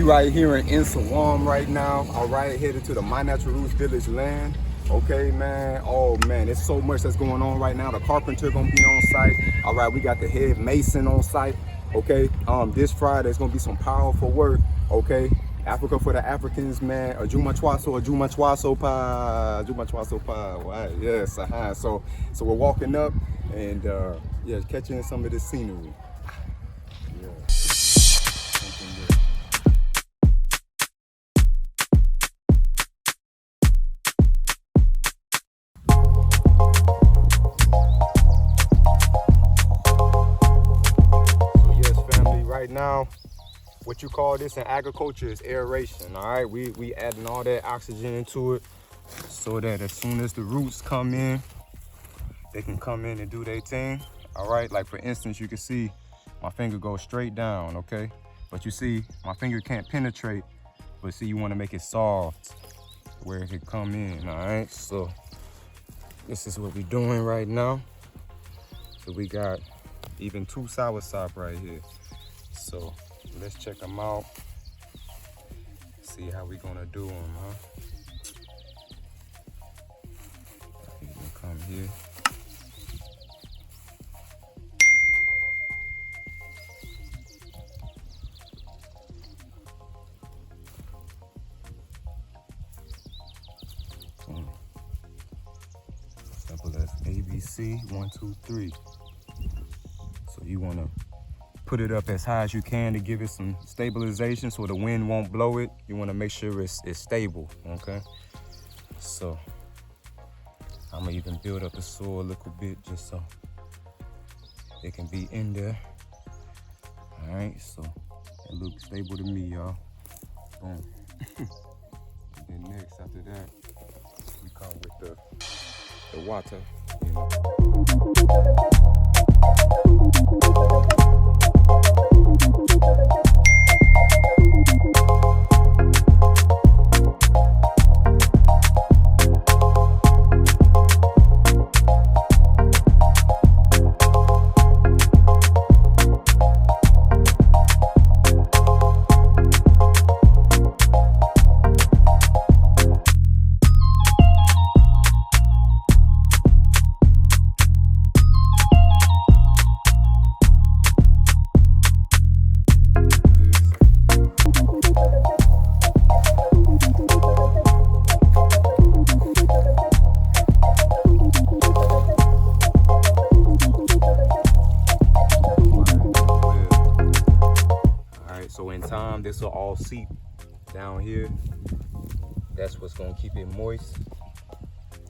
right here in Insawam right now. All right, headed to the My Natural Roots Village land. Okay, man. Oh, man, there's so much that's going on right now. The carpenter gonna be on site. All right, we got the head mason on site. Okay, this Friday is gonna be some powerful work. Okay, Africa for the Africans, man. Ajuma Chwaso pa, Ajuma Chwaso pa. Right, yes. So we're walking up and yeah, catching some of the scenery. Yeah. Right now, what you call this in agriculture is aeration. All right, we adding all that oxygen into it so that as soon as the roots come in, they can come in and do their thing. All right, like for instance, you can see my finger goes straight down, okay? But you see, my finger can't penetrate, but see, you want to make it soft where it can come in. All right, so this is what we're doing right now. So we got even 2 soursop right here. So let's check them out, see how we gonna do them, huh? You can come here. Simple as ABC, 1, 2, 3. So you wanna put it up as high as you can to give it some stabilization so the wind won't blow it. You want to make sure it's stable, okay? So I'm gonna even build up the soil a little bit just so it can be in there. All right, so it looks stable to me, y'all. Boom. And then next, after that, we come with the water, you know. So in time, this will all seep down here. That's what's gonna keep it moist.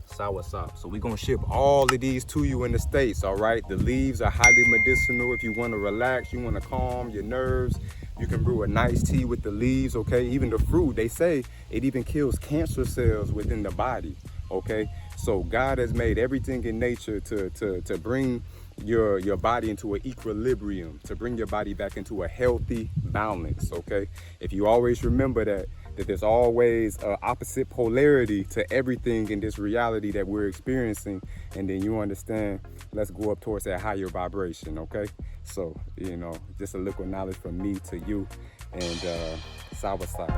Soursop. So we're gonna ship all of these to you in the States, all right? The leaves are highly medicinal. If you wanna relax, you wanna calm your nerves, you can brew a nice tea with the leaves, okay? Even the fruit, they say it even kills cancer cells within the body, okay? So God has made everything in nature to bring your body into an equilibrium, to bring your body back into a healthy balance, okay? If you always remember that there's always opposite polarity to everything in this reality that we're experiencing, and then you understand, let's go up towards that higher vibration, okay? So, you know, just a little knowledge from me to you, and soursop.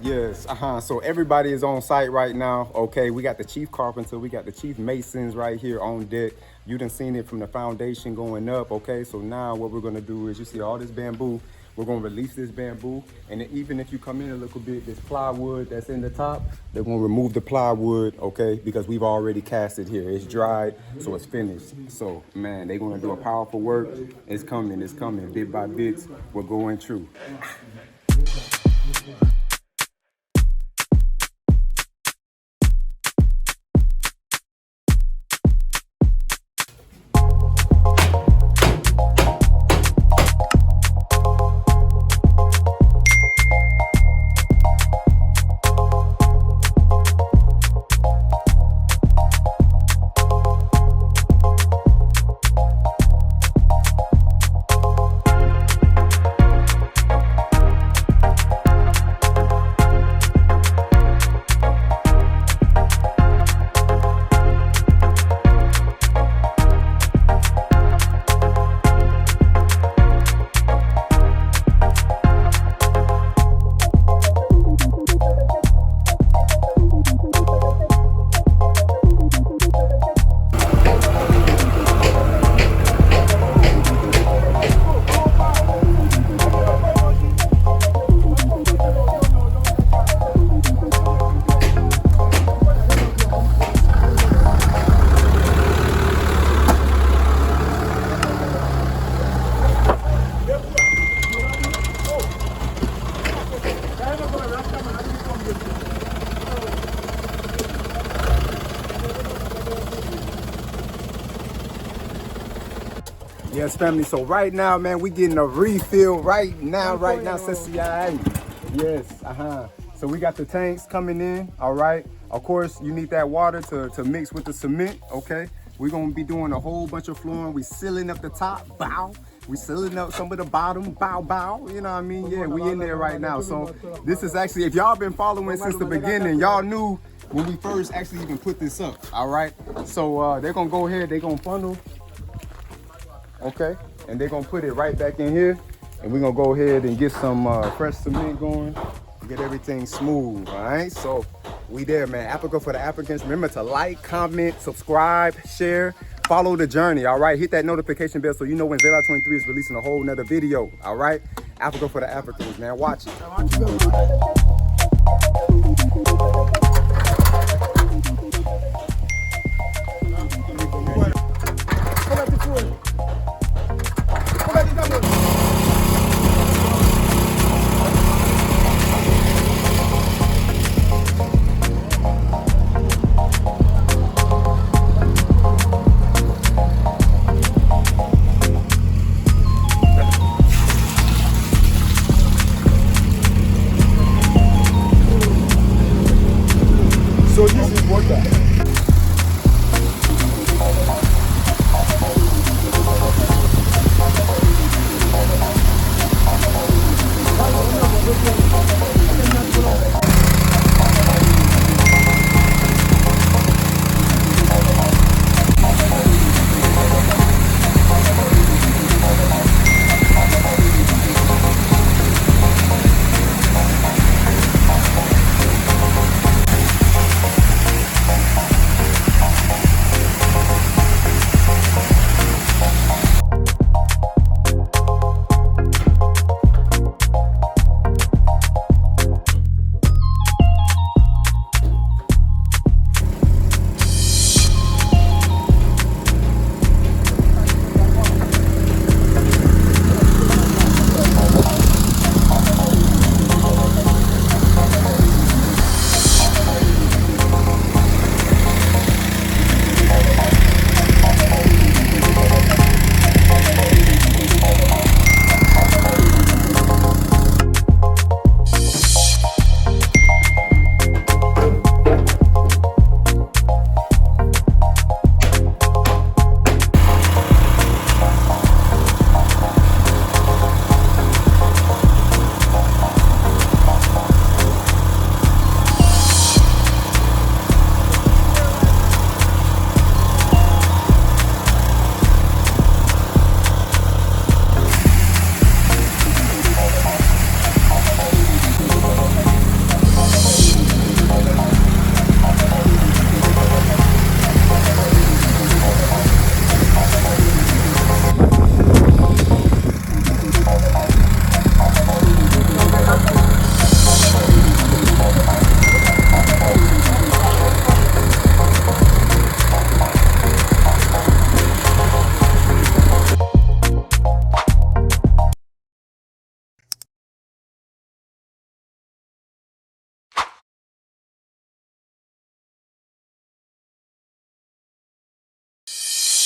Yes, so everybody is on site right now, okay? We got the chief carpenter, we got the chief masons right here on deck. You done seen it from the foundation going up, okay? So now what we're gonna do is, you see all this bamboo, we're gonna release this bamboo, and then even if you come in a little bit, this plywood that's in the top, they're gonna remove the plywood, okay? Because we've already cast it here. It's dried, so it's finished. So, man, they're gonna do a powerful work. It's coming, bit by bit, we're going through. Yes, family. So right now, man, we getting a refill right now, since yes, So we got the tanks coming in, all right. Of course, you need that water to mix with the cement, okay. We're gonna be doing a whole bunch of flooring. We sealing up the top, bow. We sealing up some of the bottom, bow, bow. You know what I mean? Yeah, we in there right now. So this is actually, if y'all been following since the beginning, y'all knew when we first actually even put this up, all right. So they're gonna go ahead, they're gonna funnel, okay, and they're gonna put it right back in here, and we're gonna go ahead and get some fresh cement going, get everything smooth. All right, so we there, man. Africa for the Africans. Remember to like, comment, subscribe, share, follow the journey. All right, hit that notification bell so you know when Zayla 23 is releasing a whole nother video. All right, Africa for the Africans, man. Watch it.